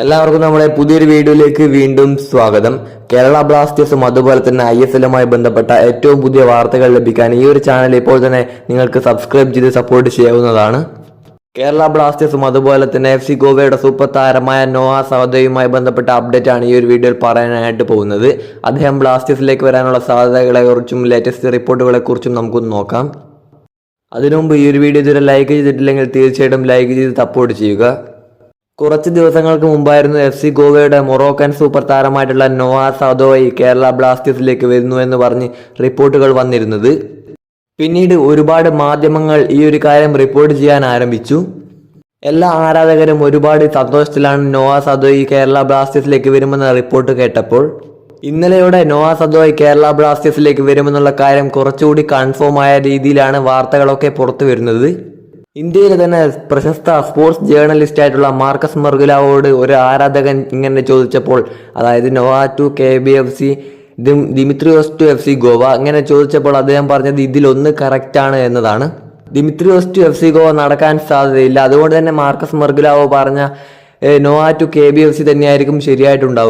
എല്ലാവർക്കും നമ്മുടെ പുതിയൊരു വീഡിയോയിലേക്ക് വീണ്ടും സ്വാഗതം. കേരള ബ്ലാസ്റ്റേഴ്സും അതുപോലെ തന്നെ ISLുമായി ബന്ധപ്പെട്ട ഏറ്റവും പുതിയ വാർത്തകൾ ലഭിക്കാൻ ഈ ഒരു ചാനൽ ഇപ്പോൾ തന്നെ നിങ്ങൾക്ക് സബ്സ്ക്രൈബ് ചെയ്ത് സപ്പോർട്ട് ചെയ്യാവുന്നതാണ്. കേരള ബ്ലാസ്റ്റേഴ്സും അതുപോലെ തന്നെ FC ഗോവയുടെ സൂപ്പർ താരമായ നോഹ സഹോദയുമായി ബന്ധപ്പെട്ട അപ്ഡേറ്റ് ആണ് ഈ ഒരു വീഡിയോയിൽ പറയാനായിട്ട് പോകുന്നത്. അദ്ദേഹം ബ്ലാസ്റ്റേഴ്സിലേക്ക് വരാനുള്ള സാധ്യതകളെ കുറിച്ചും ലേറ്റസ്റ്റ് റിപ്പോർട്ടുകളെ കുറിച്ചും നമുക്കൊന്ന് നോക്കാം. അതിനു മുമ്പ് ഈ ഒരു വീഡിയോ ഇതുവരെ ലൈക്ക് ചെയ്തിട്ടില്ലെങ്കിൽ തീർച്ചയായിട്ടും ലൈക്ക് ചെയ്ത് സപ്പോർട്ട് ചെയ്യുക. കുറച്ച് ദിവസങ്ങൾക്ക് മുമ്പായിരുന്നു FC ഗോവയുടെ മൊറോക്കൻ സൂപ്പർ താരമായിട്ടുള്ള നോഹ സഹോദയ് കേരള ബ്ലാസ്റ്റേഴ്സിലേക്ക് വരുന്നു എന്ന് പറഞ്ഞ് റിപ്പോർട്ടുകൾ വന്നിരുന്നത്. പിന്നീട് ഒരുപാട് മാധ്യമങ്ങൾ ഈ ഒരു കാര്യം റിപ്പോർട്ട് ചെയ്യാൻ ആരംഭിച്ചു. എല്ലാ ആരാധകരും ഒരുപാട് സന്തോഷത്തിലാണ് നോഹ സഹോദയ് കേരള ബ്ലാസ്റ്റേഴ്സിലേക്ക് വരുമെന്ന റിപ്പോർട്ട് കേട്ടപ്പോൾ. ഇന്നലെയോടെ നോഹ സഹോദയ് കേരള ബ്ലാസ്റ്റേഴ്സിലേക്ക് വരുമെന്നുള്ള കാര്യം കുറച്ചുകൂടി കൺഫേം ആയ രീതിയിലാണ് വാർത്തകളൊക്കെ പുറത്തു വരുന്നത്. ഇന്ത്യയിലെ തന്നെ പ്രശസ്ത സ്പോർട്സ് ജേർണലിസ്റ്റ് ആയിട്ടുള്ള മാർക്കസ് മെർഗുലാവോട് ഒരു ആരാധകൻ ഇങ്ങനെ ചോദിച്ചപ്പോൾ, അതായത് Noah to KBFC, Dimitrios to FC Goa ഇങ്ങനെ ചോദിച്ചപ്പോൾ അദ്ദേഹം പറഞ്ഞത് ഇതിലൊന്ന് കറക്റ്റ് ആണ് എന്നതാണ്. ദിമിത്രിയോസ് ടു FC ഗോവ നടക്കാൻ സാധ്യതയില്ല. അതുകൊണ്ട് തന്നെ മാർക്കസ് മെർഗുലാവോ പറഞ്ഞ നോഹ ടു KBFC തന്നെയായിരിക്കും ശരിയായിട്ടുണ്ടാവുക.